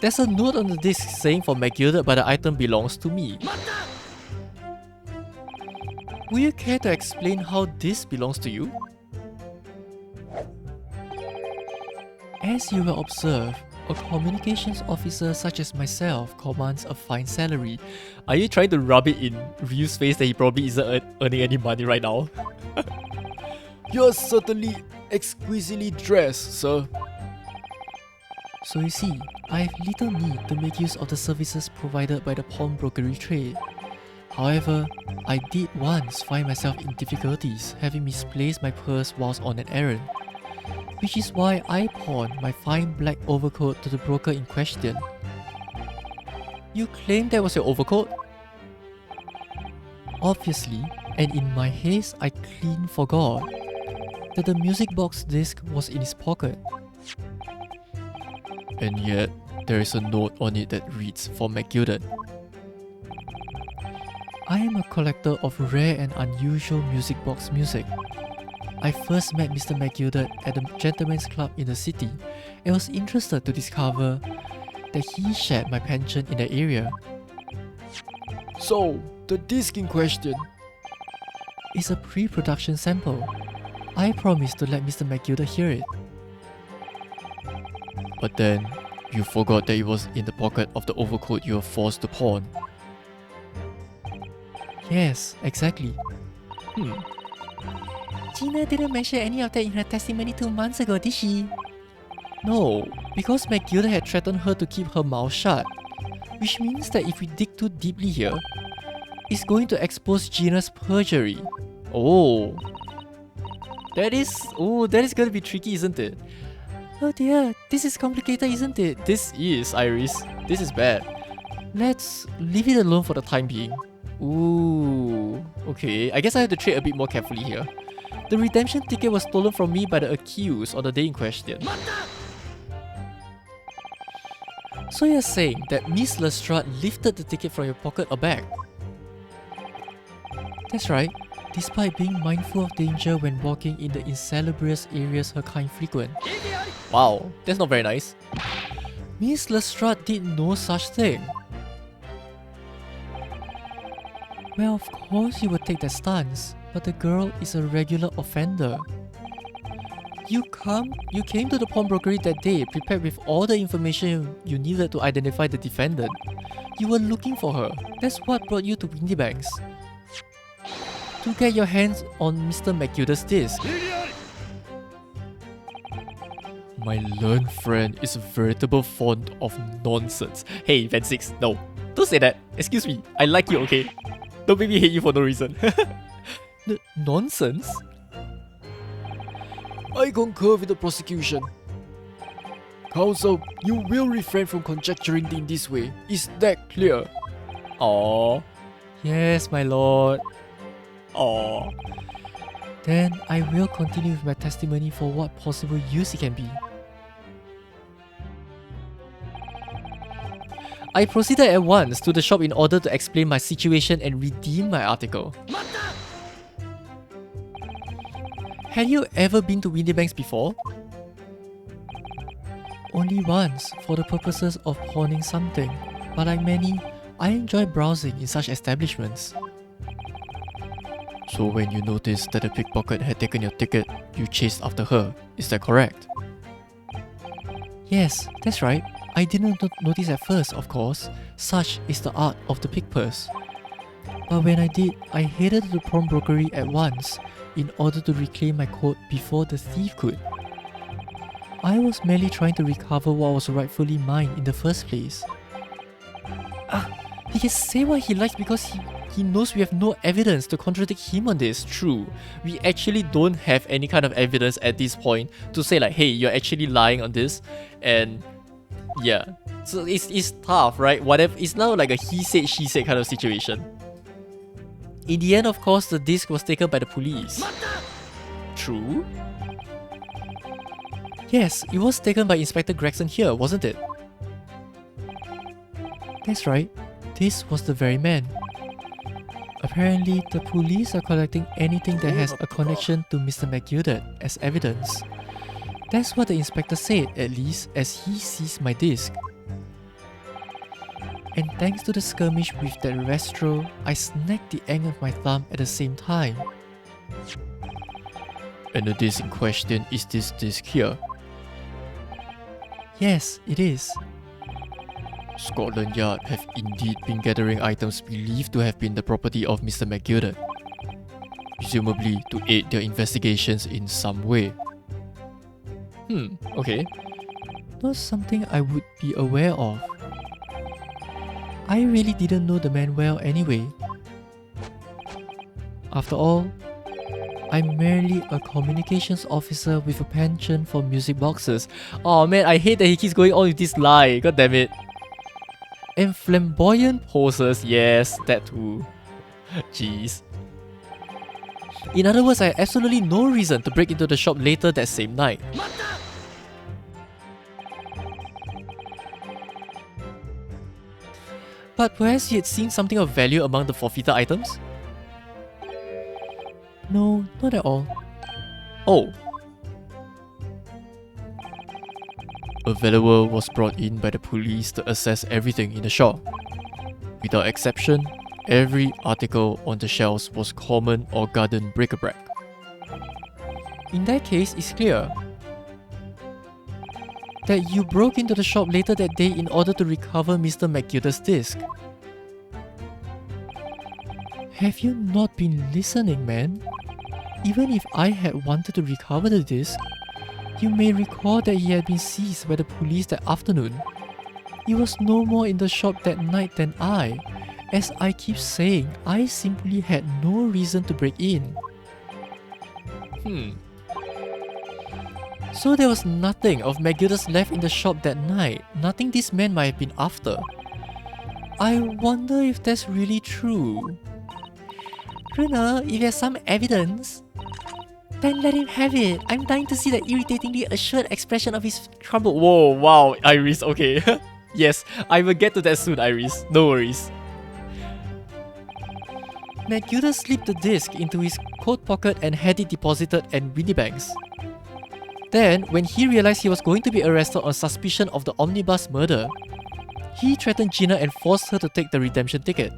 There's a note on the disc saying for McGilded, but the item belongs to me. Will you care to explain how this belongs to you? As you will observe, a communications officer such as myself commands a fine salary. Are you trying to rub it in Ryu's face that he probably isn't earning any money right now? You're certainly exquisitely dressed, sir. So you see, I have little need to make use of the services provided by the pawnbrokery trade. However, I did once find myself in difficulties having misplaced my purse whilst on an errand, which is why I pawned my fine black overcoat to the broker in question. You claim that was your overcoat? Obviously, and in my haste I clean forgot that the music box disc was in his pocket. And yet, there is a note on it that reads for McGilded. I am a collector of rare and unusual music box music. I first met Mr. McGilded at the Gentleman's Club in the city and was interested to discover that he shared my penchant in the area. So, the disc in question is a pre-production sample. I promised to let Mr. McGilded hear it. But then, you forgot that it was in the pocket of the overcoat you were forced to pawn. Yes, exactly. Gina didn't mention any of that in her testimony 2 months ago, did she? No, because McGilded had threatened her to keep her mouth shut. Which means that if we dig too deeply here, it's going to expose Gina's perjury. Oh. That is going to be tricky, isn't it? Oh dear, this is complicated, isn't it? This is, Iris. This is bad. Let's leave it alone for the time being. Ooh. Okay, I guess I have to trade a bit more carefully here. The redemption ticket was stolen from me by the accused on the day in question. So you're saying that Miss Lestrade lifted the ticket from your pocket or bag? That's right, despite being mindful of danger when walking in the insalubrious areas her kind frequent. Wow, that's not very nice. Miss Lestrade did no such thing. Well, of course you would take that stance, but the girl is a regular offender. You came to the pawnbrokery that day prepared with all the information you needed to identify the defendant. You were looking for her. That's what brought you to Windybanks. To get your hands on Mr. McGilded's disc. My learned friend is a veritable font of nonsense. Hey, Van Six, no. Don't say that. Excuse me, I like you, okay? Don't make me hate you for no reason. Nonsense? I concur with the prosecution. Counsel, you will refrain from conjecturing in this way. Is that clear? Aww. Yes, my lord. Aww. Then I will continue with my testimony for what possible use it can be. I proceeded at once to the shop in order to explain my situation and redeem my article. Had you ever been to Windybanks before? Only once, for the purposes of pawning something, but like many, I enjoy browsing in such establishments. So when you noticed that the pickpocket had taken your ticket, you chased after her, is that correct? Yes, that's right. I didn't notice at first, of course. Such is the art of the pickpurse. But when I did, I headed to the pawnbrokery at once in order to reclaim my coat before the thief could. I was merely trying to recover what was rightfully mine in the first place. He can say what he likes because he knows we have no evidence to contradict him on this. True. We actually don't have any kind of evidence at this point to say like, hey, you're actually lying on this. And yeah, so it's tough, right? Whatever, it's now like a he said, she said kind of situation. In the end, of course, the disc was taken by the police. True. Yes, it was taken by Inspector Gregson here, wasn't it? That's right, this was the very man. Apparently, the police are collecting anything that has a connection to Mr. McGilded as evidence. That's what the inspector said, at least, as he sees my disc. And thanks to the skirmish with that restro, I snagged the end of my thumb at the same time. And the disc in question is this disc here. Yes, it is. Scotland Yard have indeed been gathering items believed to have been the property of Mr. McGilded, presumably to aid their investigations in some way. Okay. Not something I would be aware of. I really didn't know the man well anyway. After all, I'm merely a communications officer with a penchant for music boxes. Oh man, I hate that he keeps going on with this lie, god damn it. And flamboyant Poses, yes, that too. Jeez. In other words, I had absolutely no reason to break into the shop later that same night. But perhaps he had seen something of value among the forfeited items? No, not at all. Oh. A valuer was brought in by the police to assess everything in the shop. Without exception, every article on the shelves was common or garden bric-a-brac. In that case, it's clear that you broke into the shop later that day in order to recover Mr. McGilded's disc. Have you not been listening, man? Even if I had wanted to recover the disc, you may recall that he had been seized by the police that afternoon. He was no more in the shop that night than I. As I keep saying, I simply had no reason to break in. So there was nothing of McGilded's left in the shop that night, nothing this man might have been after. I wonder if that's really true. Bruno, if there's some evidence, then let him have it. I'm dying to see the irritatingly assured expression of his trouble. Whoa, wow, Iris, okay. Yes, I will get to that soon, Iris. No worries. McGilded slipped the disc into his coat pocket and had it deposited at Winniebank's. Then, when he realized he was going to be arrested on suspicion of the omnibus murder, he threatened Gina and forced her to take the redemption ticket.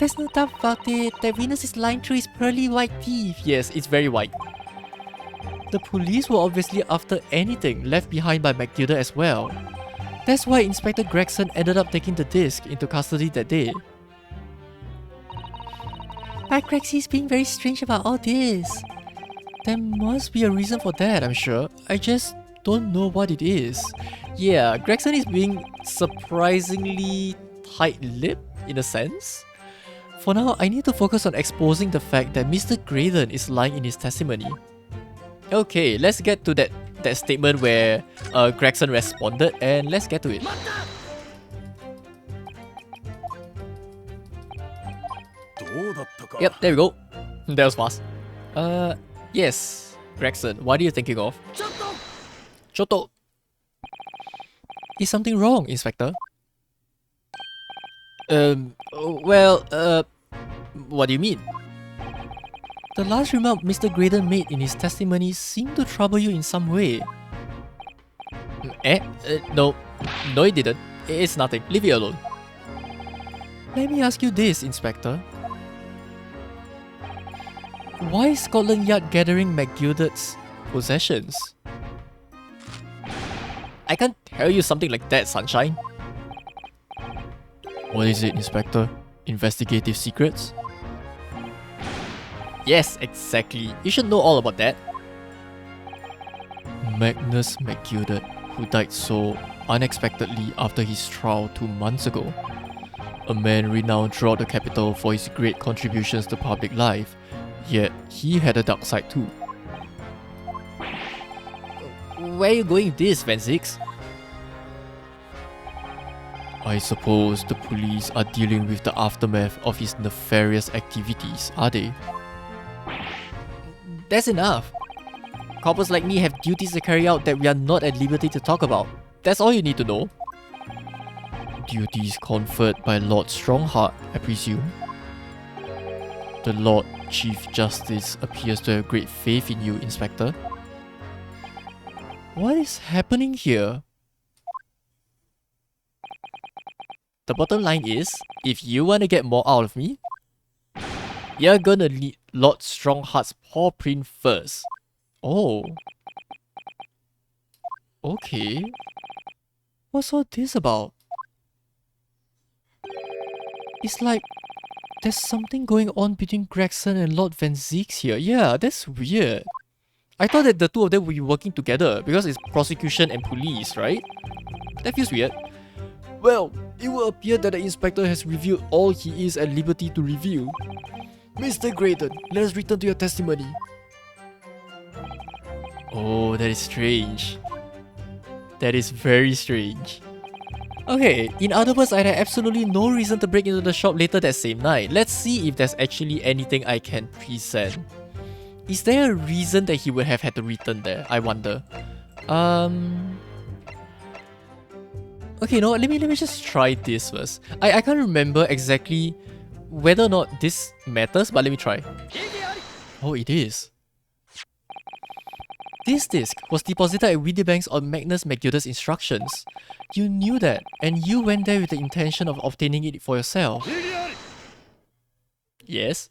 There's no doubt about it, that Venus is lying through his pearly white teeth. Yes, it's very white. The police were obviously after anything left behind by McGilded as well. That's why Inspector Gregson ended up taking the disc into custody that day. But Grexy's being very strange about all this. There must be a reason for that, I'm sure. I just don't know what it is. Yeah, Gregson is being surprisingly tight-lipped in a sense. For now, I need to focus on exposing the fact that Mr. Graydon is lying in his testimony. Okay, let's get to that statement where Gregson responded, and let's get to it. Yep, there we go. That was fast. Yes, Gregson, what are you thinking of? Choto! Is something wrong, Inspector? Well, what do you mean? The last remark Mr. Graydon made in his testimony seemed to trouble you in some way. No, it didn't. It's nothing. Leave it alone. Let me ask you this, Inspector. Why is Scotland Yard gathering McGilded's possessions? I can't tell you something like that, Sunshine. What is it, Inspector? Investigative secrets? Yes, exactly. You should know all about that. Magnus McGilded, who died so unexpectedly after his trial 2 months ago. A man renowned throughout the capital for his great contributions to public life, yet he had a dark side too. Where are you going with this, Van Zix? I suppose the police are dealing with the aftermath of his nefarious activities, are they? That's enough. Coppers like me have duties to carry out that we are not at liberty to talk about. That's all you need to know. Duties conferred by Lord Strongheart, I presume? The Lord Chief Justice appears to have great faith in you, Inspector. What is happening here? The bottom line is, if you want to get more out of me, you're gonna need Lord Strongheart's paw print first. Oh. Okay. What's all this about? It's like there's something going on between Gregson and Lord Van Zeeks here. Yeah, that's weird. I thought that the two of them would be working together because it's prosecution and police, right? That feels weird. Well, it will appear that the inspector has revealed all he is at liberty to reveal. Mr. Graydon, let us return to your testimony. Oh, that is strange. That is very strange. Okay, in other words, I had absolutely no reason to break into the shop later that same night. Let's see if there's actually anything I can present. Is there a reason that he would have had to return there? I wonder. Okay, no, let me just try this first. I can't remember exactly whether or not this matters, but let me try. Oh, it is. This disc was deposited at Windybanks on Magnus McGilded's instructions. You knew that, and you went there with the intention of obtaining it for yourself. Yes?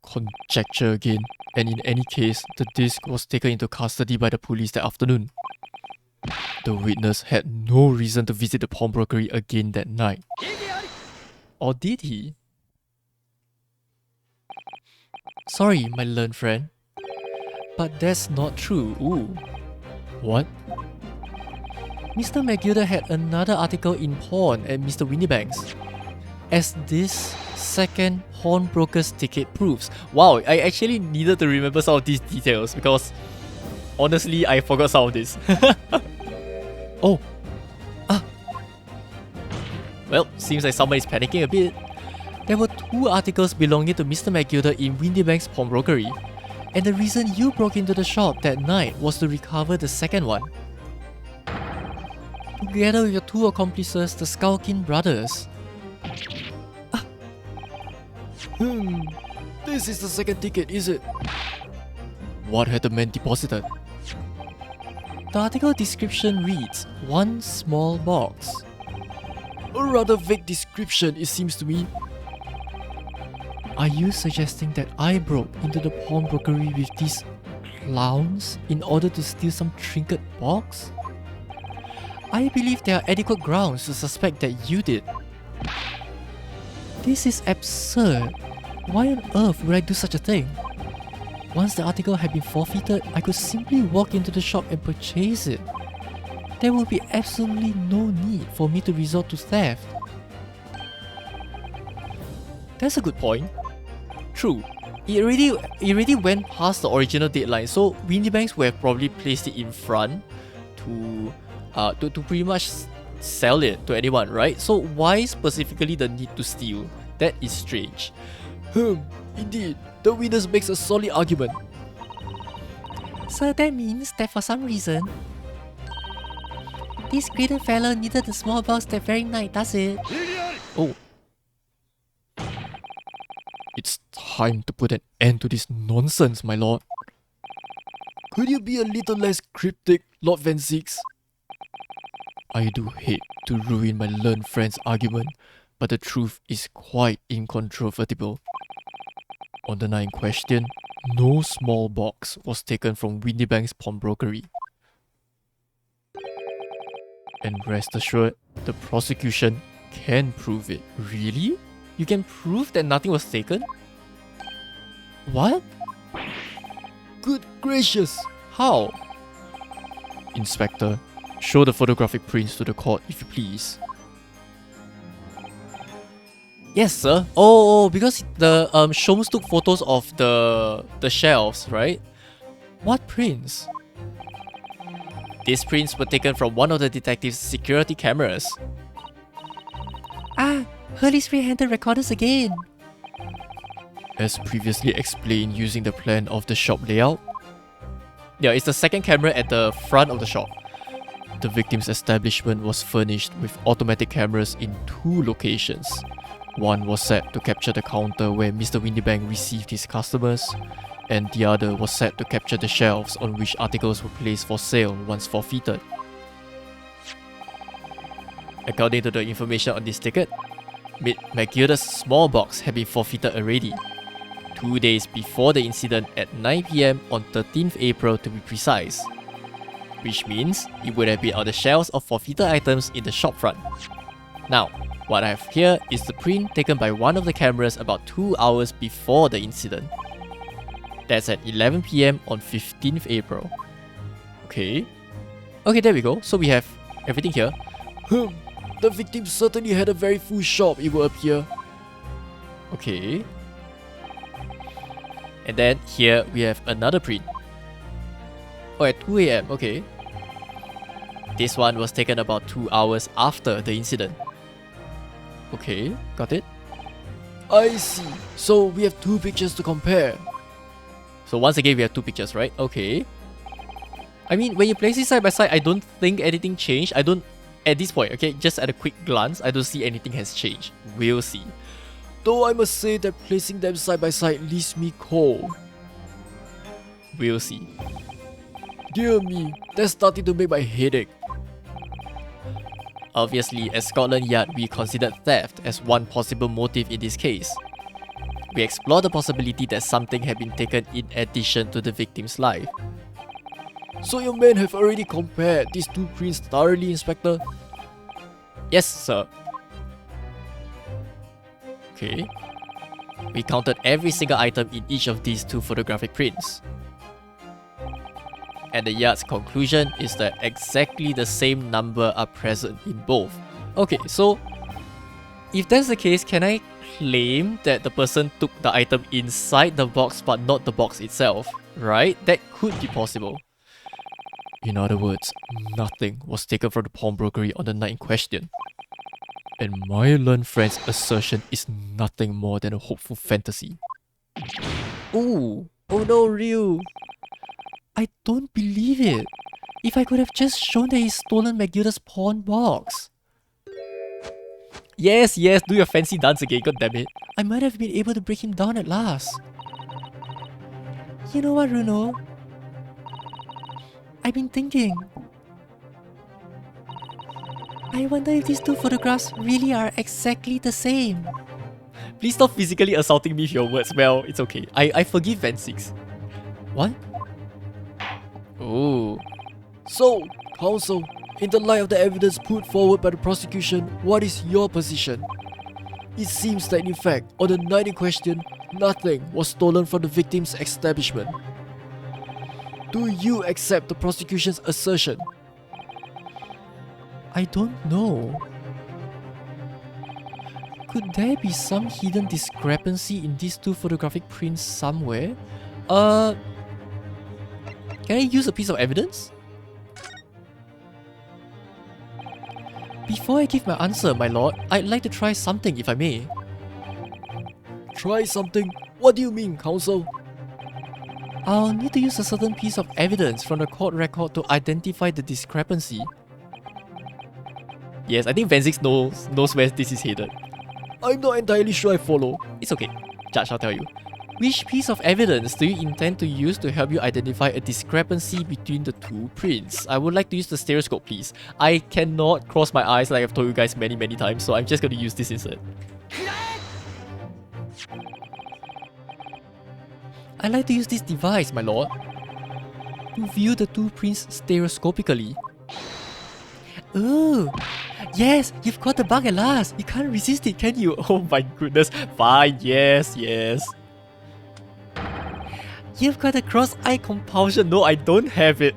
Conjecture again, and in any case, the disc was taken into custody by the police that afternoon. The witness had no reason to visit the pawnbrokery again that night. Or did he? Sorry, my learned friend. But that's not true. Ooh. What? Mr. McGilded had another article in pawn at Mr. Windybanks. As this second pawnbroker's ticket proves. Wow, I actually needed to remember some of these details because honestly, I forgot some of this. Oh. Ah. Well, seems like someone is panicking a bit. There were two articles belonging to Mr. McGilded in Windybanks' pawnbrokery. And the reason you broke into the shop that night was to recover the second one. Together with your two accomplices, the Skulkin brothers. Ah. This is the second ticket, is it? What had the man deposited? The article description reads, one small box. A rather vague description, it seems to me. Are you suggesting that I broke into the pawnbrokery with these clowns in order to steal some trinket box? I believe there are adequate grounds to suspect that you did. This is absurd. Why on earth would I do such a thing? Once the article had been forfeited, I could simply walk into the shop and purchase it. There would be absolutely no need for me to resort to theft. That's a good point. True. It already went past the original deadline, so Windybanks would have probably placed it in front to pretty much sell it to anyone, right? So why specifically the need to steal? That is strange. Indeed, the witness makes a solid argument. So that means that for some reason, this greater fellow needed the small box that very night, does it? Oh. It's time to put an end to this nonsense, my lord. Could you be a little less cryptic, Lord Van Zeeks? I do hate to ruin my learned friend's argument, but the truth is quite incontrovertible. On the night in question, no small box was taken from Windybank's pawnbrokery. And rest assured, the prosecution can prove it. Really? You can prove that nothing was taken? What? Good gracious! How? Inspector, show the photographic prints to the court if you please. Yes, sir. Oh, because the Sholmes took photos of the shelves, right? What prints? These prints were taken from one of the detective's security cameras. Ah, Hurley's free-handed recorders again. As previously explained using the plan of the shop layout. Yeah, it's the second camera at the front of the shop. The victim's establishment was furnished with automatic cameras in two locations. One was set to capture the counter where Mr. Windybank received his customers, and the other was set to capture the shelves on which articles were placed for sale once forfeited. According to the information on this ticket, McGilded's small box had been forfeited already, 2 days before the incident at 9 PM on 13th April to be precise, which means it would have been on the shelves of forfeited items in the shopfront. Now, what I have here is the print taken by one of the cameras about 2 hours before the incident. That's at 11 PM on 15th April. Okay, there we go. So we have everything here. The victim certainly had a very full shop, it will appear. Okay. And then here we have another print. Oh, at 2 AM, okay. This one was taken about 2 hours after the incident. Okay, got it. I see. So we have two pictures to compare. So once again, we have two pictures, right? Okay. I mean, when you place it side by side, I don't think anything changed. At this point, okay, just at a quick glance, I don't see anything has changed. We'll see. Though I must say that placing them side by side leaves me cold. We'll see. Dear me, that's starting to make my head ache. Obviously, at Scotland Yard, we considered theft as one possible motive in this case. We explored the possibility that something had been taken in addition to the victim's life. So your men have already compared these two prints thoroughly, Inspector? Yes, sir. Okay. We counted every single item in each of these two photographic prints. And the Yard's conclusion is that exactly the same number are present in both. Okay, so if that's the case, can I claim that the person took the item inside the box but not the box itself? Right? That could be possible. In other words, nothing was taken from the pawnbrokery on the night in question. And my learned friend's assertion is nothing more than a hopeful fantasy. Ooh, oh no, Ryu. I don't believe it. If I could have just shown that he's stolen McGilded's pawn box. Yes, do your fancy dance again, god damn it. I might have been able to break him down at last. You know what, Runo? I've been thinking. I wonder if these two photographs really are exactly the same. Please stop physically assaulting me with your words. Well, it's okay. I forgive Van6. What? Oh. So, counsel, in the light of the evidence put forward by the prosecution, what is your position? It seems that in fact, on the night in question, nothing was stolen from the victim's establishment. Do you accept the prosecution's assertion? I don't know. Could there be some hidden discrepancy in these two photographic prints somewhere? Can I use a piece of evidence? Before I give my answer, my lord, I'd like to try something if I may. Try something? What do you mean, counsel? I'll need to use a certain piece of evidence from the court record to identify the discrepancy. Yes, I think Van6 knows where this is headed. I'm not entirely sure I follow. It's okay. Judge, I'll tell you. Which piece of evidence do you intend to use to help you identify a discrepancy between the two prints? I would like to use the stereoscope, please. I cannot cross my eyes like I've told you guys many times, so I'm just going to use this instead. I like to use this device, my lord, to view the two prints stereoscopically. Ooh! Yes! You've caught the bug at last! You can't resist it, can you? Oh my goodness. Fine, yes. You've got a cross-eye compulsion. No, I don't have it.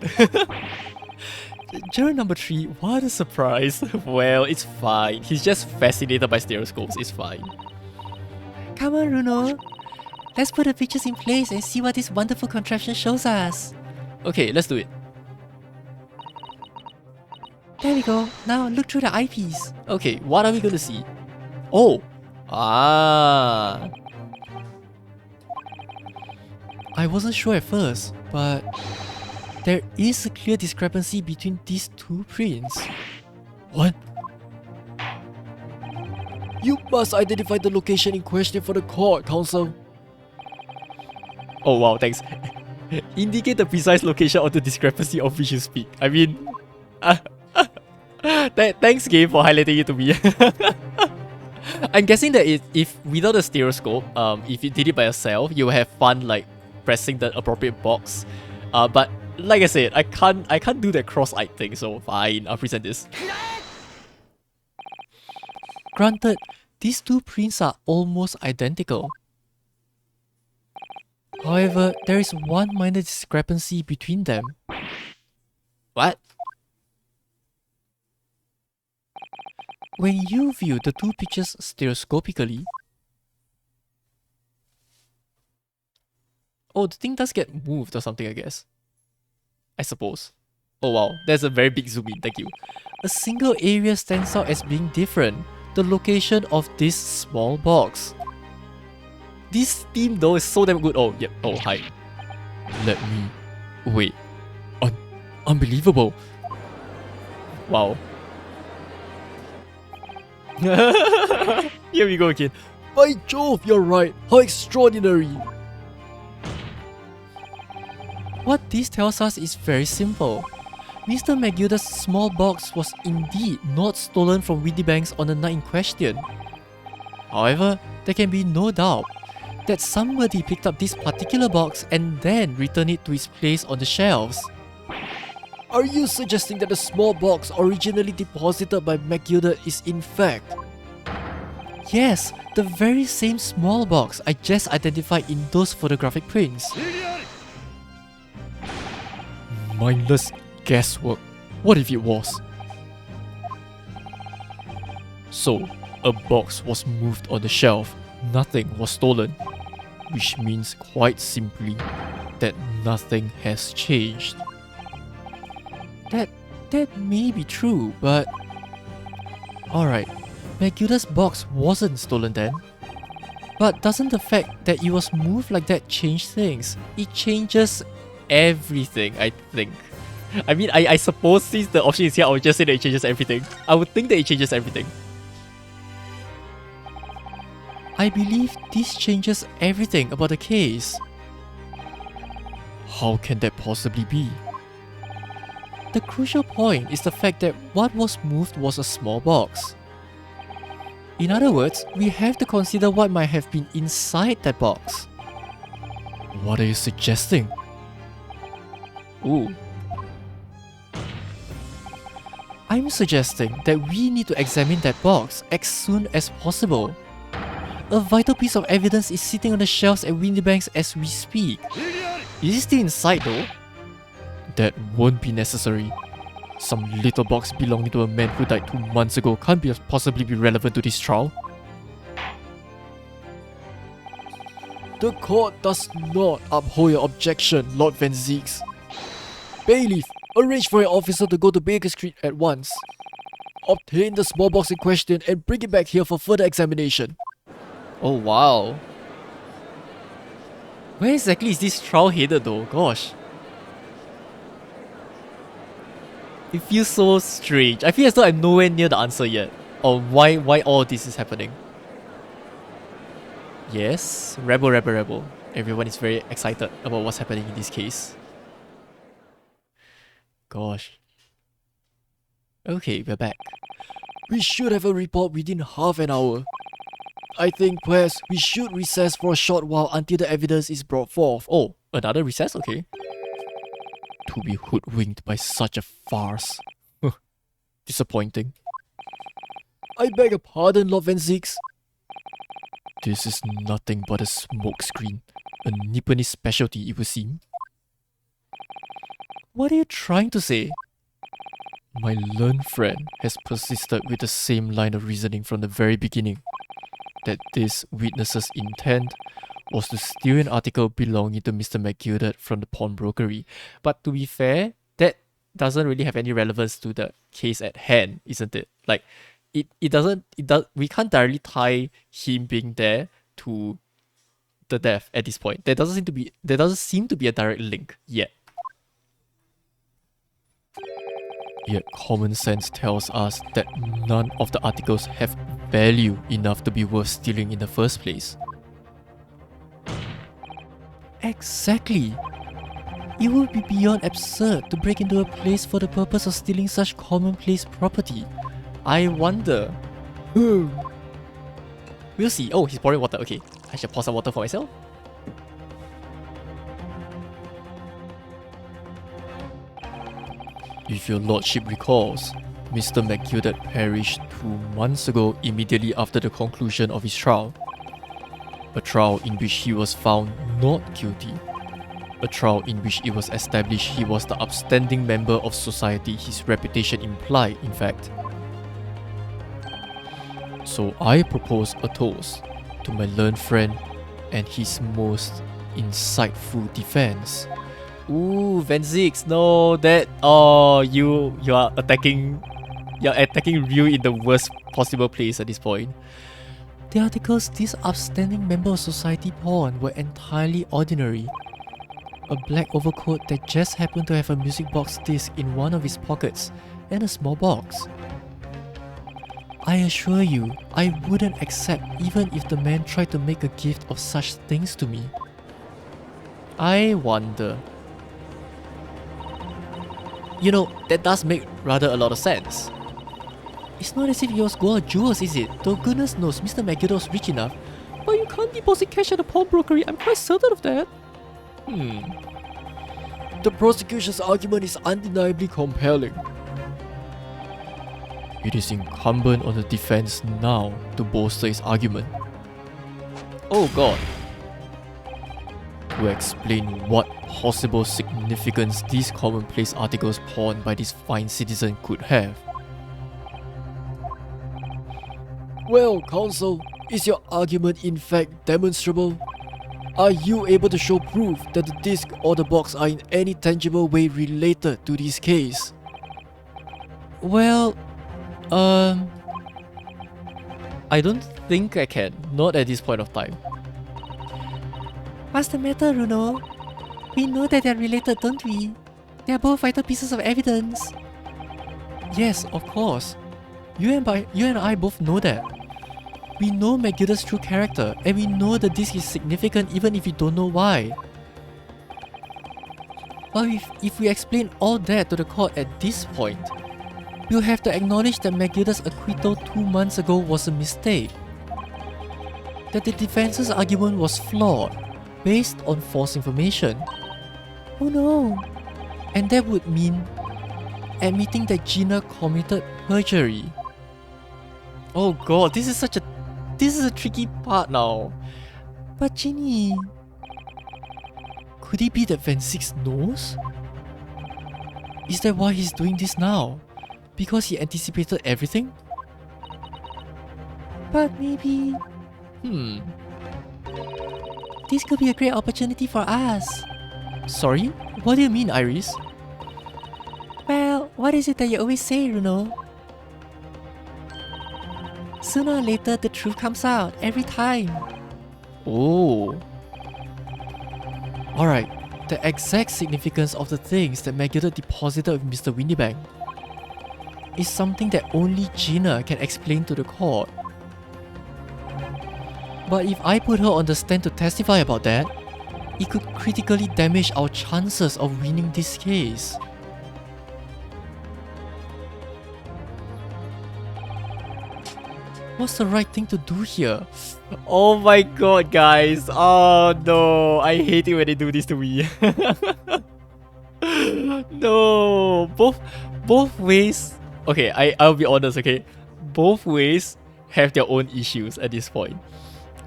Juror number 3, what a surprise. Well, it's fine. He's just fascinated by stereoscopes. It's fine. Come on, Runo. Let's put the pictures in place and see what this wonderful contraption shows us. Okay, let's do it. There we go. Now look through the eyepiece. Okay, what are we going to see? Oh! Ah! I wasn't sure at first, but there is a clear discrepancy between these two prints. What? You must identify the location in question for the court, counsel. Oh wow, thanks. Indicate the precise location of the discrepancy of which you speak. I mean, thanks game for highlighting it to me. I'm guessing that if without a stereoscope, if you did it by yourself, you will have fun like pressing the appropriate box. But like I said, I can't do that cross-eyed thing, so fine, I'll present this. Granted, these two prints are almost identical. However, there is one minor discrepancy between them. What? When you view the two pictures stereoscopically... Oh, the thing does get moved or something, I guess. I suppose. Oh wow, there's a very big zoom in, thank you. A single area stands out as being different. The location of this small box. This theme though is so damn good. Oh, yep. Oh, hi. Let me... Wait. Unbelievable. Wow. Here we go again. By Jove, you're right. How extraordinary. What this tells us is very simple. Mr. McGilded's small box was indeed not stolen from Windybanks on the night in question. However, there can be no doubt that somebody picked up this particular box and then returned it to its place on the shelves. Are you suggesting that the small box originally deposited by McGilded is in fact... Yes, the very same small box I just identified in those photographic prints. Mindless guesswork. What if it was? So, a box was moved on the shelf, nothing was stolen. Which means quite simply that nothing has changed. That may be true, but... Alright, McGilded's box wasn't stolen then. But doesn't the fact that it was moved like that change things? It changes everything, I think. I mean, I suppose since the option is here, I would just say that it changes everything. I would think that it changes everything. I believe this changes everything about the case. How can that possibly be? The crucial point is the fact that what was moved was a small box. In other words, we have to consider what might have been inside that box. What are you suggesting? Ooh. I'm suggesting that we need to examine that box as soon as possible. A vital piece of evidence is sitting on the shelves at Windybanks as we speak. Is it still inside though? That won't be necessary. Some little box belonging to a man who died 2 months ago can't possibly be relevant to this trial. The court does not uphold your objection, Lord Van Zeeks. Bailiff, arrange for your officer to go to Baker Street at once. Obtain the small box in question and bring it back here for further examination. Oh wow. Where exactly is this trial headed though? Gosh. It feels so strange. I feel as though I'm nowhere near the answer yet. Or why all this is happening. Yes, rebel. Everyone is very excited about what's happening in this case. Gosh. Okay, we're back. We should have a report within half an hour. I think perhaps we should recess for a short while until the evidence is brought forth. Oh, another recess? Okay. To be hoodwinked by such a farce. Disappointing. I beg your pardon, Lord Van Zeeks. This is nothing but a smokescreen. A Nipponese specialty, it would seem. What are you trying to say? My learned friend has persisted with the same line of reasoning from the very beginning. That this witness's intent was to steal an article belonging to Mr. McGilded from the pawnbrokery. But to be fair, that doesn't really have any relevance to the case at hand, isn't it? Like, we can't directly tie him being there to the death at this point. There doesn't seem to be a direct link yet. Yet common sense tells us that none of the articles have value enough to be worth stealing in the first place. Exactly. It would be beyond absurd to break into a place for the purpose of stealing such commonplace property. I wonder. We'll see. Oh, he's pouring water. Okay, I should pour some water for myself. If your lordship recalls, Mr. McGilded perished 2 months ago immediately after the conclusion of his trial. A trial in which he was found not guilty. A trial in which it was established he was the upstanding member of society his reputation implied, in fact. So I propose a toast to my learned friend and his most insightful defense. Ooh, Venzix, no, that you're attacking Ryu in the worst possible place at this point. The articles this upstanding member of society pawned were entirely ordinary. A black overcoat that just happened to have a music box disc in one of his pockets and a small box. I assure you, I wouldn't accept even if the man tried to make a gift of such things to me. I wonder. You know, that does make rather a lot of sense. It's not as if it was gold or jewels, is it? Though goodness knows Mr. McGilded was rich enough. But you can't deposit cash at a pawnbrokery, I'm quite certain of that. The prosecution's argument is undeniably compelling. It is incumbent on the defense now to bolster its argument. Oh god. To explain what possible significance these commonplace articles pawned by this fine citizen could have. Well, counsel, is your argument in fact demonstrable? Are you able to show proof that the disc or the box are in any tangible way related to this case? Well, I don't think I can, not at this point of time. what's the matter, Runo? We know that they're related, don't we? They're both vital pieces of evidence. Yes, of course. You and I both know that. We know McGilded's true character, and we know the disc is significant even if we don't know why. But if we explain all that to the court at this point, we'll have to acknowledge that McGilded's acquittal 2 months ago was a mistake. That the defense's argument was flawed, based on false information. Oh no! And that would mean admitting that Gina committed perjury. Oh god, this is a tricky part now. But Ginny... Could it be that Venzix knows? Is that why he's doing this now? Because he anticipated everything? But maybe... This could be a great opportunity for us. Sorry? What do you mean, Iris? Well, what is it that you always say, Runo? Sooner or later, the truth comes out, every time. Oh. Alright, the exact significance of the things that McGilded deposited with Mr. Windybank is something that only Gina can explain to the court. But if I put her on the stand to testify about that, it could critically damage our chances of winning this case. What's the right thing to do here? Oh my god, guys. Oh no. I hate it when they do this to me. No. Both ways. Okay, I'll be honest, okay? Both ways have their own issues at this point.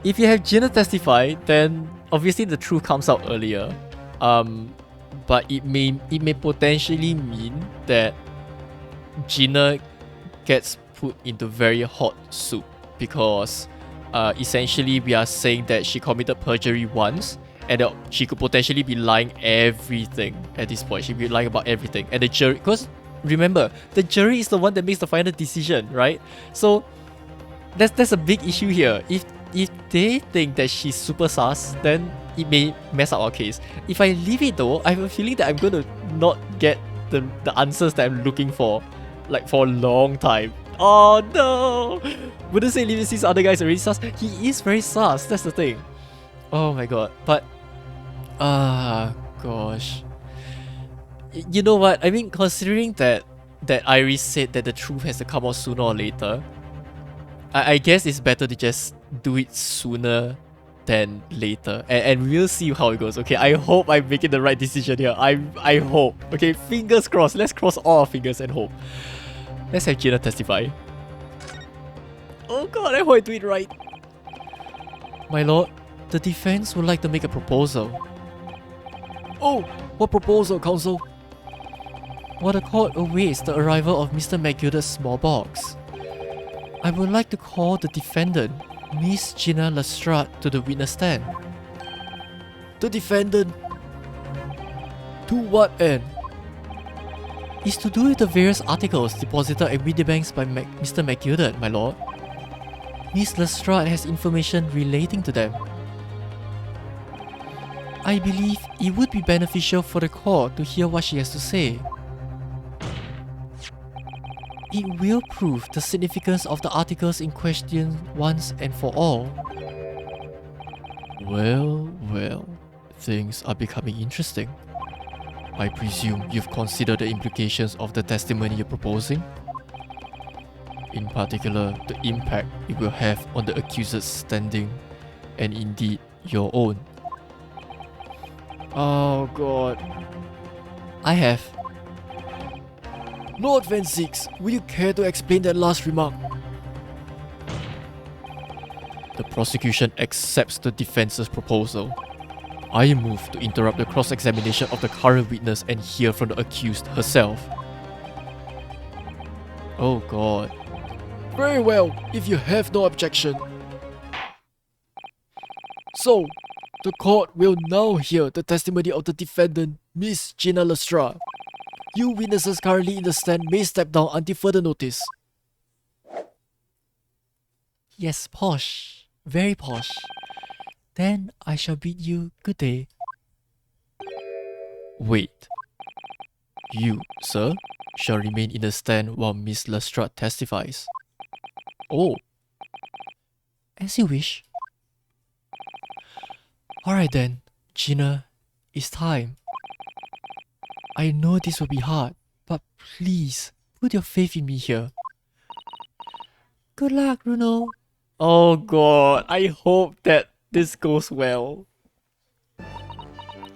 If you have Gina testify, then obviously the truth comes out earlier. But it may potentially mean that Gina gets put into very hot soup because essentially we are saying that she committed perjury once and that she could potentially be lying everything at this point. She'd be lying about everything. And the jury, because remember, the jury is the one that makes the final decision, right? So that's a big issue here. If they think that she's super sus, then it may mess up our case. If I leave it though, I have a feeling that I'm going to not get the answers that I'm looking for, like for a long time. Oh no! Wouldn't say Livingston's other guys already sus. He is very sus, that's the thing. Oh my god. But gosh. You know what? I mean, considering that Iris said that the truth has to come out sooner or later, I guess it's better to just do it sooner than later. And we'll see how it goes. Okay, I hope I'm making the right decision here. I hope. Okay, fingers crossed. Let's cross all our fingers and hope. Let's have Gina testify. Oh god, I hope I do it right. My lord, the defense would like to make a proposal. Oh, what proposal, counsel? While the court awaits the arrival of Mr. McGilded's small box, I would like to call the defendant, Miss Gina Lestrade, to the witness stand. The defendant? To what end? It's to do with the various articles deposited at Windybanks by Mr. McGilded, my lord. Miss Lestrade has information relating to them. I believe it would be beneficial for the court to hear what she has to say. It will prove the significance of the articles in question once and for all. Well, things are becoming interesting. I presume you've considered the implications of the testimony you're proposing? In particular, the impact it will have on the accused's standing, and indeed your own. Oh god. I have. Lord Van Six, will you care to explain that last remark? The prosecution accepts the defense's proposal. I move to interrupt the cross-examination of the current witness and hear from the accused herself. Oh god. Very well, if you have no objection. So, the court will now hear the testimony of the defendant, Miss Gina Lestrade. You witnesses currently in the stand may step down until further notice. Yes, posh. Very posh. Then I shall bid you good day. Wait. You, sir, shall remain in the stand while Miss Lestrade testifies. Oh. As you wish. Alright then, Gina, it's time. I know this will be hard, but please, put your faith in me here. Good luck, Bruno. Oh god, I hope that this goes well.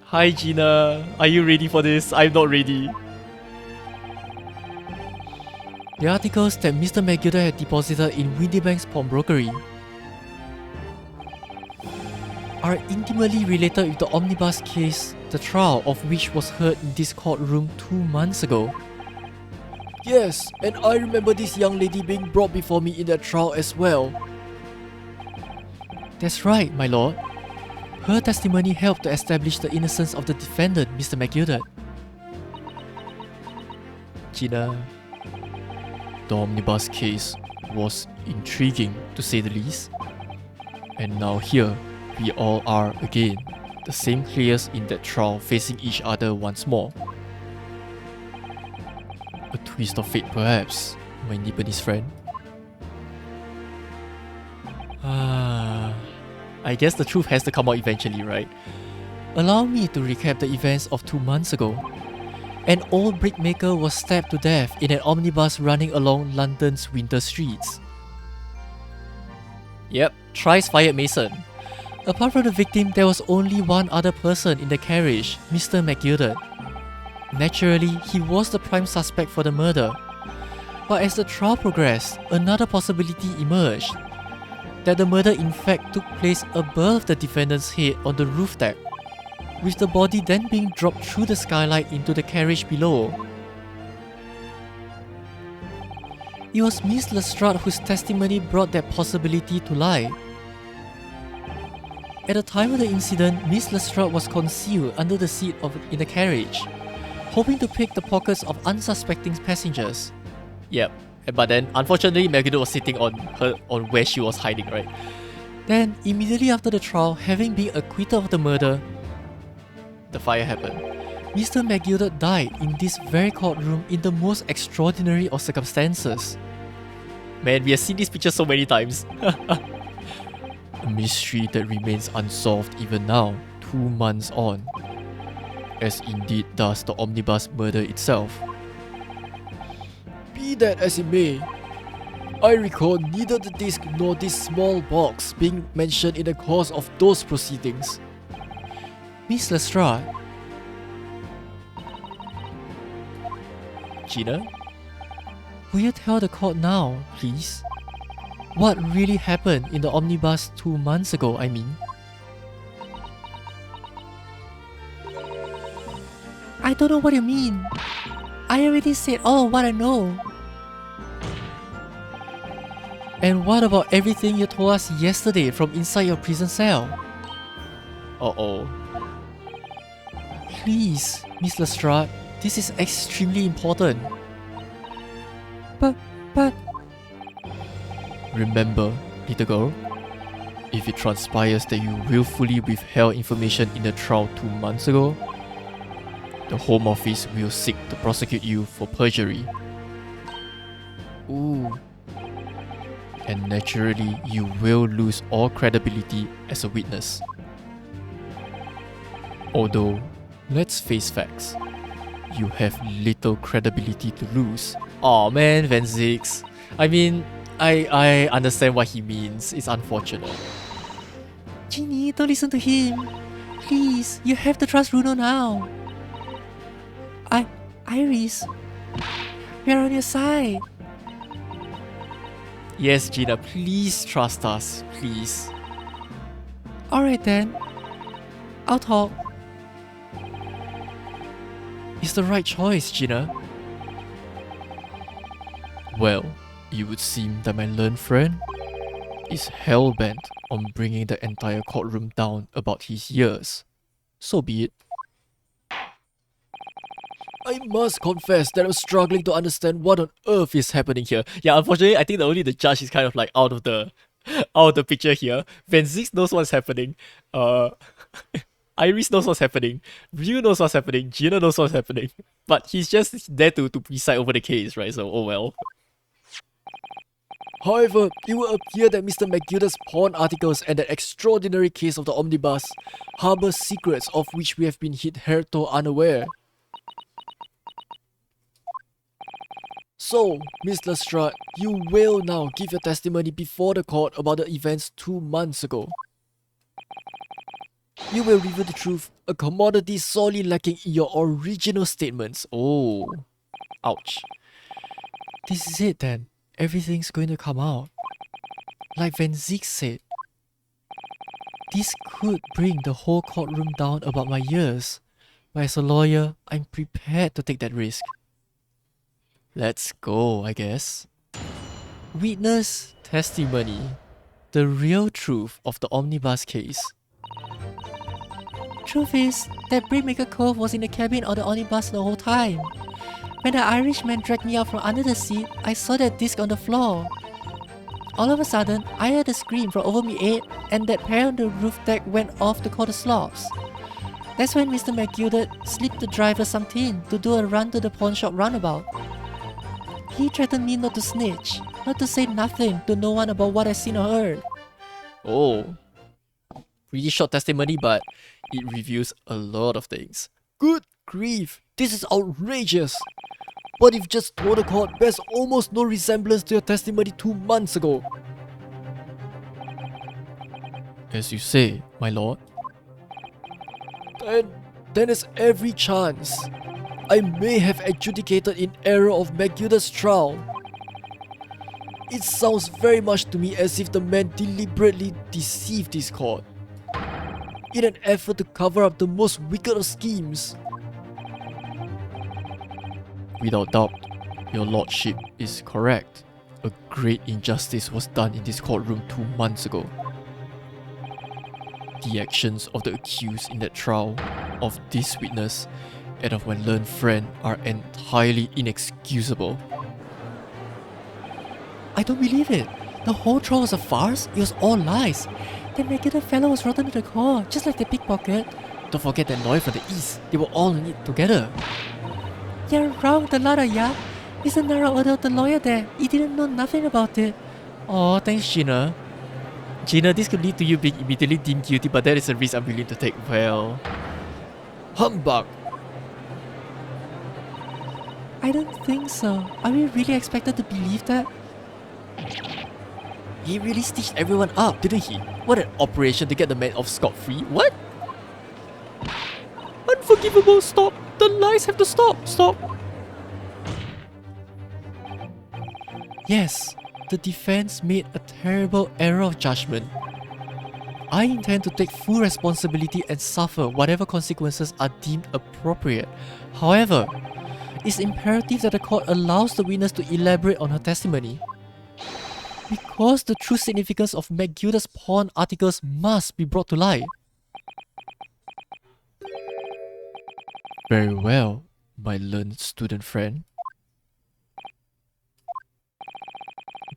Hi Gina, are you ready for this? I'm not ready. The articles that Mr. McGilded had deposited in Windybank's pawnbrokery are intimately related with the omnibus case, the trial of which was heard in this courtroom 2 months ago. Yes, and I remember this young lady being brought before me in that trial as well. That's right, my lord. Her testimony helped to establish the innocence of the defendant, Mr. McGilded. Gina, the omnibus case was intriguing to say the least. And now here, we all are again, the same players in that trial facing each other once more. A twist of fate perhaps, my Nipponese friend. I guess the truth has to come out eventually, right? Allow me to recap the events of 2 months ago. An old brickmaker was stabbed to death in an omnibus running along London's winter streets. Yep, thrice fired Mason. Apart from the victim, there was only one other person in the carriage, Mr. McGilded. Naturally, he was the prime suspect for the murder. But as the trial progressed, another possibility emerged. That the murder in fact took place above the defendant's head on the roof deck, with the body then being dropped through the skylight into the carriage below. It was Miss Lestrade whose testimony brought that possibility to light. At the time of the incident, Miss Lestrade was concealed under the seat in the carriage, hoping to pick the pockets of unsuspecting passengers. Yep, but then unfortunately McGilded was sitting on where she was hiding, right? Then, immediately after the trial, having been acquitted of the murder, the fire happened. Mr. McGilded died in this very courtroom in the most extraordinary of circumstances. Man, we have seen this picture so many times. A mystery that remains unsolved even now, 2 months on. As indeed does the omnibus murder itself. Be that as it may, I recall neither the disc nor this small box being mentioned in the course of those proceedings. Miss Lestrade. Gina? Will you tell the court now, please? What really happened in the omnibus 2 months ago, I mean? I don't know what you mean. I already said all of what I know. And what about everything you told us yesterday from inside your prison cell? Uh-oh. Please, Miss Lestrade, this is extremely important. But... Remember, little girl, if it transpires that you willfully withheld information in the trial 2 months ago, the Home Office will seek to prosecute you for perjury. Ooh. And naturally, you will lose all credibility as a witness. Although, let's face facts, you have little credibility to lose. Aw man, Van Zix. I mean, I understand what he means. It's unfortunate. Ginny, don't listen to him. Please, you have to trust Bruno now. Iris, we are on your side. Yes, Gina, please trust us, please. Alright then, I'll talk. It's the right choice, Gina. Well, it would seem that my learned friend is hell-bent on bringing the entire courtroom down about his years. So be it. I must confess that I'm struggling to understand what on earth is happening here. Yeah, unfortunately, I think that only the judge is kind of like out of the picture here. Van Zix knows what's happening. Iris knows what's happening. Ryu knows what's happening. Gina knows what's happening. But he's just there to preside over the case, right? So, oh well. However, it will appear that Mr. McGilded's porn articles and that extraordinary case of the omnibus harbor secrets of which we have been hitherto unaware. So, Miss Lestrade, you will now give your testimony before the court about the events 2 months ago. You will reveal the truth, a commodity sorely lacking in your original statements. Oh. Ouch. This is it then. Everything's going to come out. Like Van Zix said, this could bring the whole courtroom down about my years, but as a lawyer, I'm prepared to take that risk. Let's go, I guess. Witness testimony. The real truth of the omnibus case. Truth is that Brickmaker Cove was in the cabin of the omnibus the whole time. When the Irishman dragged me out from under the seat, I saw that disc on the floor. All of a sudden, I heard a scream from over me 8 and that pair on the roof deck went off to call the slops. That's when Mr. McGilded slipped the driver something to do a run to the pawn shop roundabout. He threatened me not to snitch, not to say nothing to no one about what I seen or heard. Oh. Pretty short testimony, but it reveals a lot of things. Good grief, this is outrageous! What if just told the court bears almost no resemblance to your testimony 2 months ago? As you say, my lord. Then there's every chance I may have adjudicated in error of McGilded's trial. It sounds very much to me as if the man deliberately deceived his court in an effort to cover up the most wicked of schemes. Without doubt, your lordship is correct. A great injustice was done in this courtroom 2 months ago. The actions of the accused in that trial, of this witness, and of my learned friend are entirely inexcusable. I don't believe it. The whole trial was a farce. It was all lies. That McGilded fellow was rotten to the core, just like the pickpocket. Don't forget that lawyer from the east. They were all in it together. You're wrong, the lot of ya. Mr. Naruto, the lawyer there, he didn't know nothing about it. Oh, thanks, Gina. Gina, this could lead to you being immediately deemed guilty, but that is a risk I'm willing to take. Well, humbug. I don't think so. Are we really expected to believe that? He really stitched everyone up, didn't he? What an operation to get the man off scot-free. What? Unforgivable, stop! The lies have to stop! Stop! Yes, the defense made a terrible error of judgment. I intend to take full responsibility and suffer whatever consequences are deemed appropriate. However, it's imperative that the court allows the witness to elaborate on her testimony, because the true significance of McGilded's porn articles must be brought to light. Very well, my learned student friend.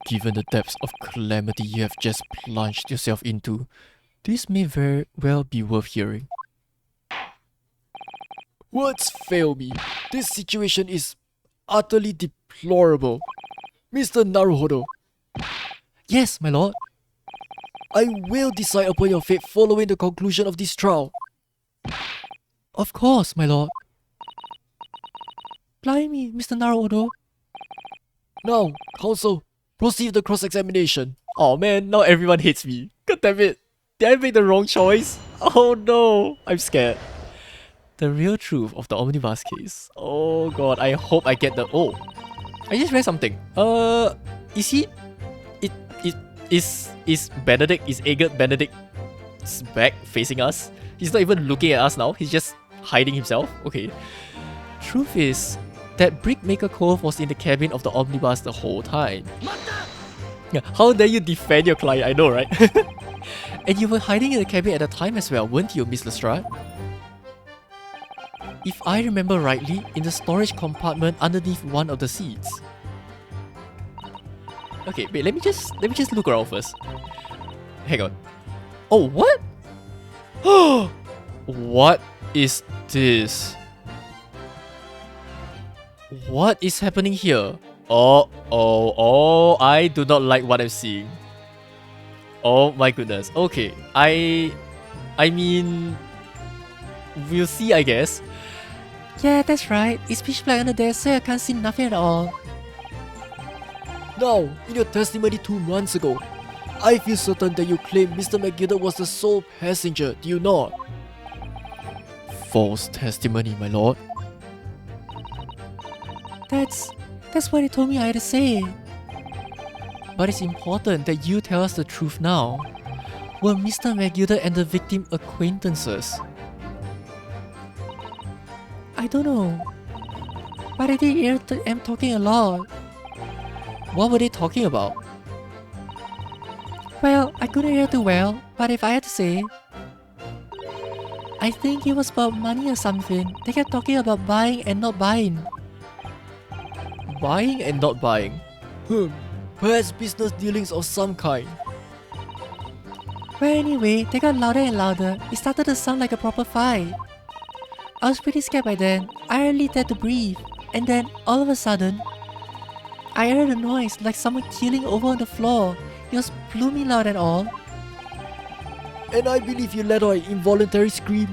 Given the depths of calamity you have just plunged yourself into, this may very well be worth hearing. Words fail me. This situation is utterly deplorable. Mr. Naruhodo. Yes, my lord. I will decide upon your fate following the conclusion of this trial. Of course, my lord. Blimey, Mr. Naruto. Now, counsel, proceed with the cross-examination. Oh man, now everyone hates me. God damn it. Did I make the wrong choice? Oh no, I'm scared. The real truth of the omnibus case. Oh god, I hope I get the... Oh, I just read something. Is he... Is Benedict, is Agate Benedict's back facing us? He's not even looking at us now, he's just hiding himself? Okay. Truth is that Brickmaker Cove was in the cabin of the omnibus the whole time. Yeah, how dare you defend your client, I know, right? And you were hiding in the cabin at the time as well, weren't you, Miss Lestrade? If I remember rightly, in the storage compartment underneath one of the seats. Okay, wait, let me just look around first. Hang on. Oh, what? What is this? What is happening here? Oh, I do not like what I'm seeing. Oh my goodness. Okay, I mean, we'll see, I guess. Yeah, that's right. It's pitch black under there, so I can't see nothing at all. Now, in your testimony 2 months ago, I feel certain that you claim Mr. McGilded was the sole passenger, do you not? False testimony, my lord. That's what he told me I had to say. But it's important that you tell us the truth now. Were Mr. McGilded and the victim acquaintances? I don't know. But I did hear them talking a lot. What were they talking about? Well, I couldn't hear too well, but if I had to say, I think it was about money or something. They kept talking about buying and not buying. Buying and not buying? Perhaps business dealings of some kind. Well, anyway, they got louder and louder. It started to sound like a proper fight. I was pretty scared by then. I hardly dared to breathe. And then, all of a sudden, I heard a noise like someone keeling over on the floor. It was blooming loud and all. And I believe you let out an involuntary scream.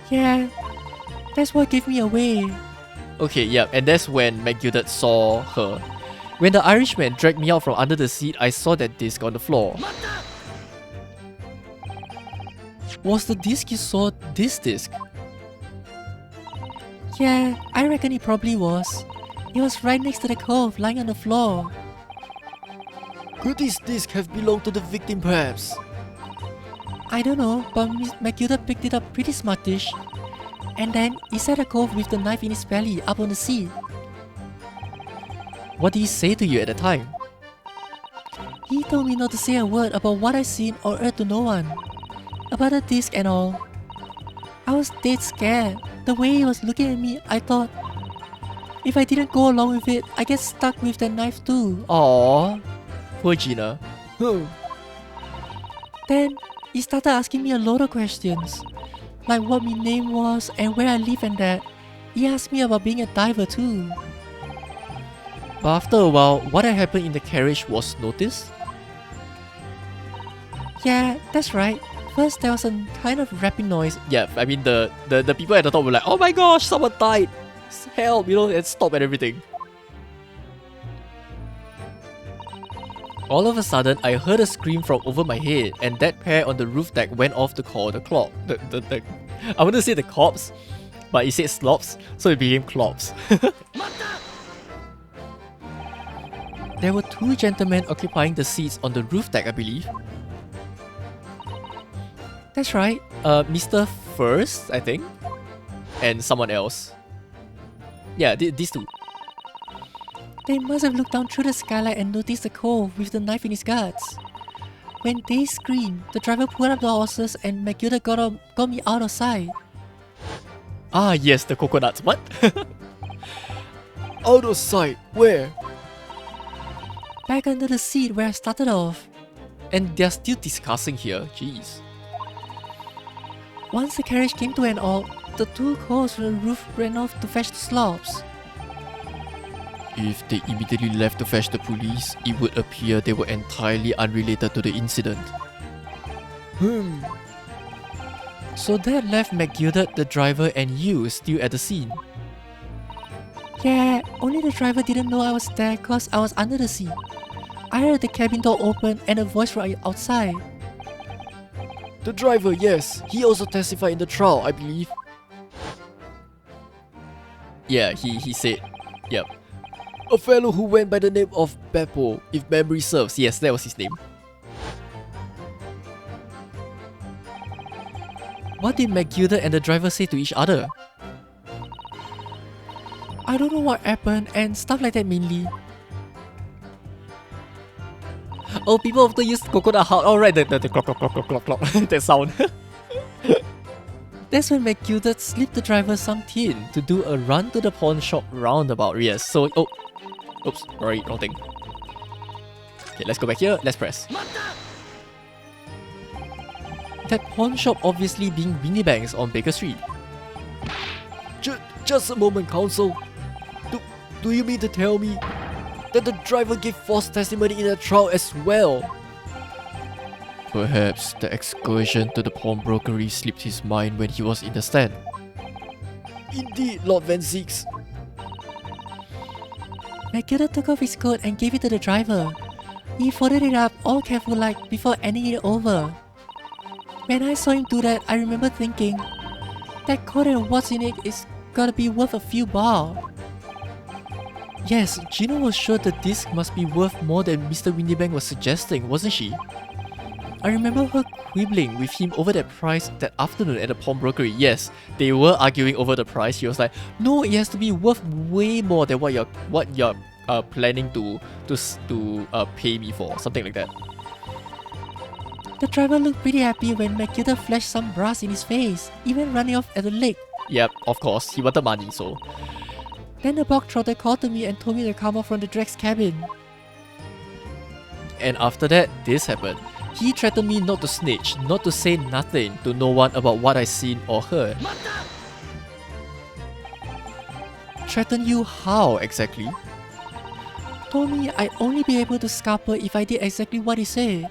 Yeah, that's what gave me away. Okay, yeah, and that's when McGilded saw her. When the Irishman dragged me out from under the seat, I saw that disc on the floor. Was the disc you saw this disc? Yeah, I reckon it probably was. It was right next to the cove, lying on the floor. Could this disc have belonged to the victim perhaps? I don't know, but McGilded picked it up pretty smartish. And then he set a cove with the knife in his belly up on the seat. What did he say to you at the time? He told me not to say a word about what I seen or heard to no one. About the disc and all. I was dead scared. The way he was looking at me, I thought, if I didn't go along with it, I get stuck with that knife too. Aww, poor Gina. Then, he started asking me a lot of questions. Like what my name was and where I live and that. He asked me about being a diver too. But after a while, what had happened in the carriage was noticed. Yeah, that's right. First there was a kind of rapping noise. Yeah, I mean the people at the top were like, oh my gosh, someone died! Help, you know, and stop and everything. All of a sudden, I heard a scream from over my head, and that pair on the roof deck went off to call the clock. I want to say the cops, but it said slops, so it became clops. There were two gentlemen occupying the seats on the roof deck, I believe. That's right. Mr. Thurs, I think, and someone else. Yeah, these two. They must have looked down through the skylight and noticed the cove with the knife in his guts. When they screamed, the driver pulled up the horses and McGilded got me out of sight. Ah, yes, the coconuts. What? Out of sight? Where? Back under the seat where I started off. And they're still discussing here. Jeez. Once the carriage came to an halt, the two cows from the roof ran off to fetch the slops. If they immediately left to fetch the police, it would appear they were entirely unrelated to the incident. So that left McGilded, the driver, and you still at the scene. Yeah, only the driver didn't know I was there cause I was under the seat. I heard the cabin door open and a voice from outside. The driver, yes. He also testified in the trial, I believe. Yeah, he said, yep. A fellow who went by the name of Beppo, if memory serves. Yes, that was his name. What did McGilded and the driver say to each other? I don't know what happened and stuff like that mainly. Oh, people often use coconut heart. Oh, right, the clock, that sound. That's when McGilded slipped the driver some tin To do a run to the pawn shop roundabout, yes. So, oh, oops, sorry, wrong thing. Okay, let's go back here, let's press. That pawn shop obviously being Winnie Banks on Baker Street. Just a moment, counsel. Do you mean to tell me that the driver gave false testimony in the trial as well? Perhaps the excursion to the pawnbrokery slipped his mind when he was in the stand. Indeed, Lord Van Zeeks. McGilded took off his coat and gave it to the driver. He folded it up all careful like before handing it over. When I saw him do that, I remember thinking, that coat and what's in it is gotta be worth a few bob. Yes, Gino was sure the disc must be worth more than Mr. Windybank was suggesting, wasn't she? I remember her quibbling with him over that price that afternoon at the pawnbrokery. Yes, they were arguing over the price. She was like, no, it has to be worth way more than what you're planning to pay me for, something like that. The driver looked pretty happy when McGilded flashed some brass in his face, even running off at the leg. Yep, of course, he wanted money, so. Then the bog trotter called to me and told me to come out from the Drake's cabin. And after that, this happened. He threatened me not to snitch, not to say nothing to no one about what I seen or heard. Threaten you how exactly? Told me I'd only be able to scalp her if I did exactly what he said.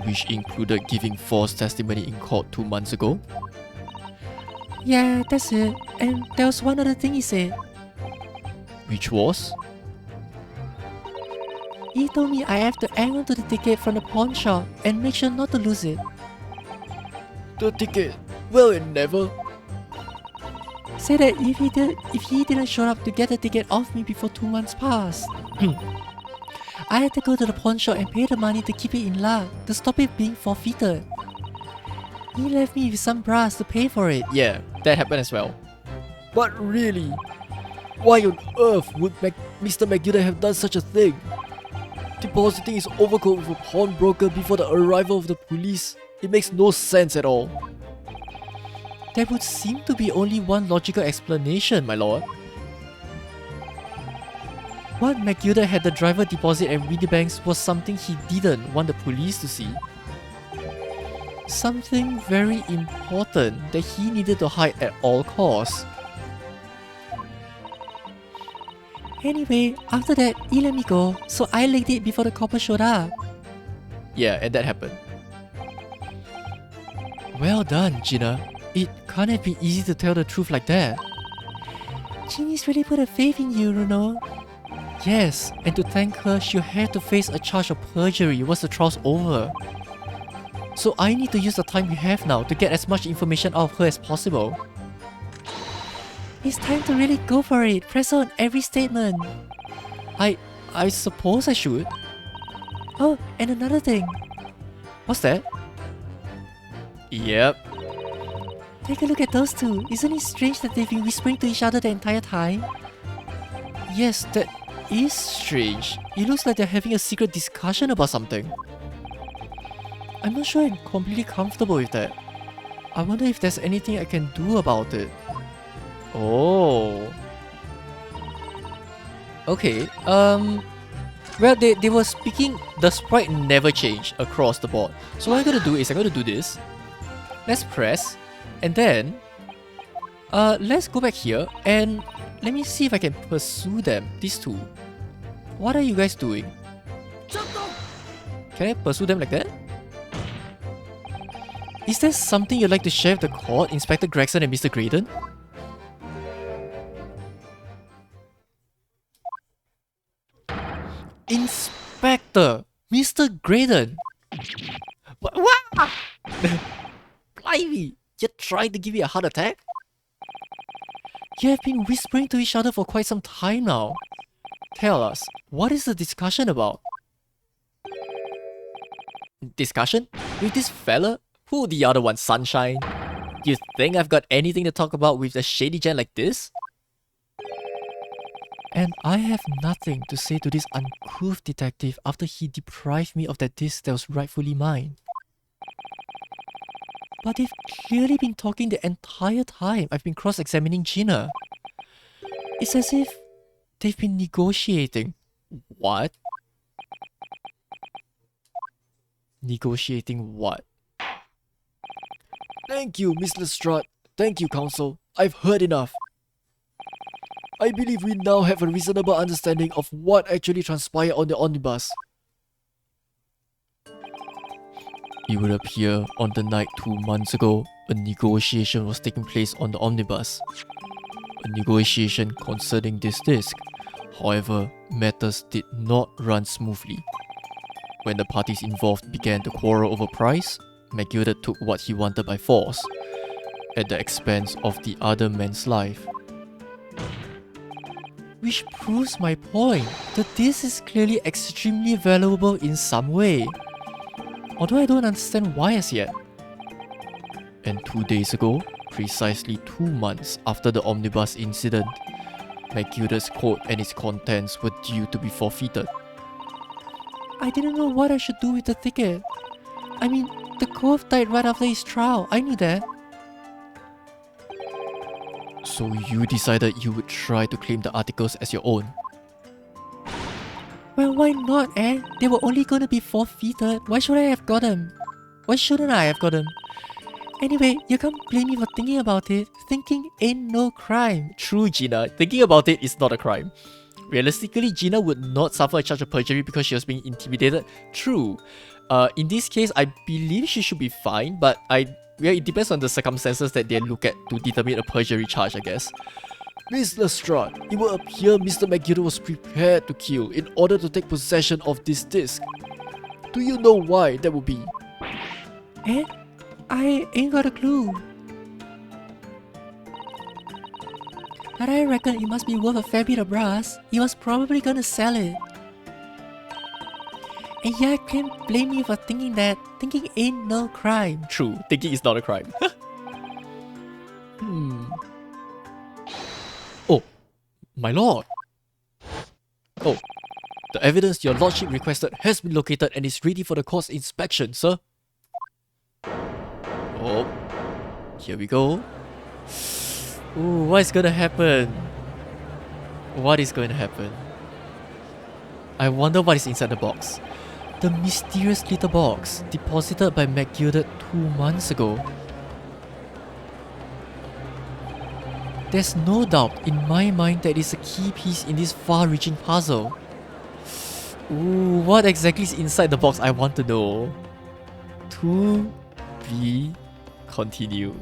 Which included giving false testimony in court 2 months ago? Yeah, that's it. And there was one other thing he said. Which was? He told me I have to hang on to the ticket from the pawn shop and make sure not to lose it. The ticket? Well, it never. Said that if he didn't show up to get the ticket off me before 2 months passed, I had to go to the pawn shop and pay the money to keep it in luck, to stop it being forfeited. He left me with some brass to pay for it. Yeah, that happened as well. But really, why on earth would Mr. McGilded have done such a thing? Depositing his overcoat with a pawnbroker before the arrival of the police? It makes no sense at all. There would seem to be only one logical explanation, my lord. What McGilded had the driver deposit at Windybanks was something he didn't want the police to see. Something very important that he needed to hide at all costs. Anyway, after that, he let me go, so I legged it before the copper showed up. Yeah, and that happened. Well done, Gina. It can't have been easy to tell the truth like that. Ginny's really put her faith in you, Runo. Yes, and to thank her, she'll have to face a charge of perjury once the trial's over. So I need to use the time we have now to get as much information out of her as possible. It's time to really go for it. Press on every statement. I suppose I should. Oh, and another thing. What's that? Yep. Take a look at those two. Isn't it strange that they've been whispering to each other the entire time? Yes, that is strange. It looks like they're having a secret discussion about something. I'm not sure I'm completely comfortable with that. I wonder if there's anything I can do about it. Oh. Okay, well, they were speaking, the sprite never changed across the board. So what I'm gonna do is I'm gonna do this. Let's press, and then, let's go back here, and let me see if I can pursue them, these two. What are you guys doing? Can I pursue them like that? Is there something you'd like to share with the court, Inspector Gregson and Mr. Graydon? Inspector! Mr. Graydon! What? Blimey! You're trying to give me a heart attack? You have been whispering to each other for quite some time now. Tell us, what is the discussion about? Discussion? With this fella? Who the other one, Sunshine? You think I've got anything to talk about with a shady gent like this? And I have nothing to say to this uncouth detective after he deprived me of that disc that was rightfully mine. But they've clearly been talking the entire time I've been cross-examining Gina. It's as if they've been negotiating. What? Negotiating what? Thank you, Miss Lestrade. Thank you, Counsel. I've heard enough. I believe we now have a reasonable understanding of what actually transpired on the omnibus. It would appear on the night 2 months ago, a negotiation was taking place on the omnibus. A negotiation concerning this disc. However, matters did not run smoothly. When the parties involved began to quarrel over price, McGilded took what he wanted by force, at the expense of the other man's life. Which proves my point that this is clearly extremely valuable in some way. Although I don't understand why as yet. And 2 days ago, precisely 2 months after the omnibus incident, McGilded's coat and its contents were due to be forfeited. I didn't know what I should do with the ticket. I mean, the Cove died right after his trial. I knew that. So you decided you would try to claim the articles as your own. Well, why not, eh? They were only gonna be forfeited. Why should I have got them? Why shouldn't I have got them? Anyway, you can't blame me for thinking about it. Thinking ain't no crime. True, Gina. Thinking about it is not a crime. Realistically, Gina would not suffer a charge of perjury because she was being intimidated. True. In this case, I believe she should be fine, but it depends on the circumstances that they look at to determine a perjury charge, I guess. Miss Lestrade, it will appear Mr. McGilded was prepared to kill in order to take possession of this disc. Do you know why that would be? Eh? I ain't got a clue. But I reckon it must be worth a fair bit of brass. He was probably gonna sell it. And yeah, I can't blame you for thinking that. Thinking ain't no crime. True, thinking is not a crime. Oh, my lord. Oh, the evidence your lordship requested has been located and is ready for the court's inspection, sir. Oh, here we go. Ooh, what is gonna happen? What is going to happen? I wonder what is inside the box. The mysterious little box deposited by McGilded 2 months ago. There's no doubt in my mind that it's a key piece in this far-reaching puzzle. Ooh, what exactly is inside the box? I want to know. To be continued.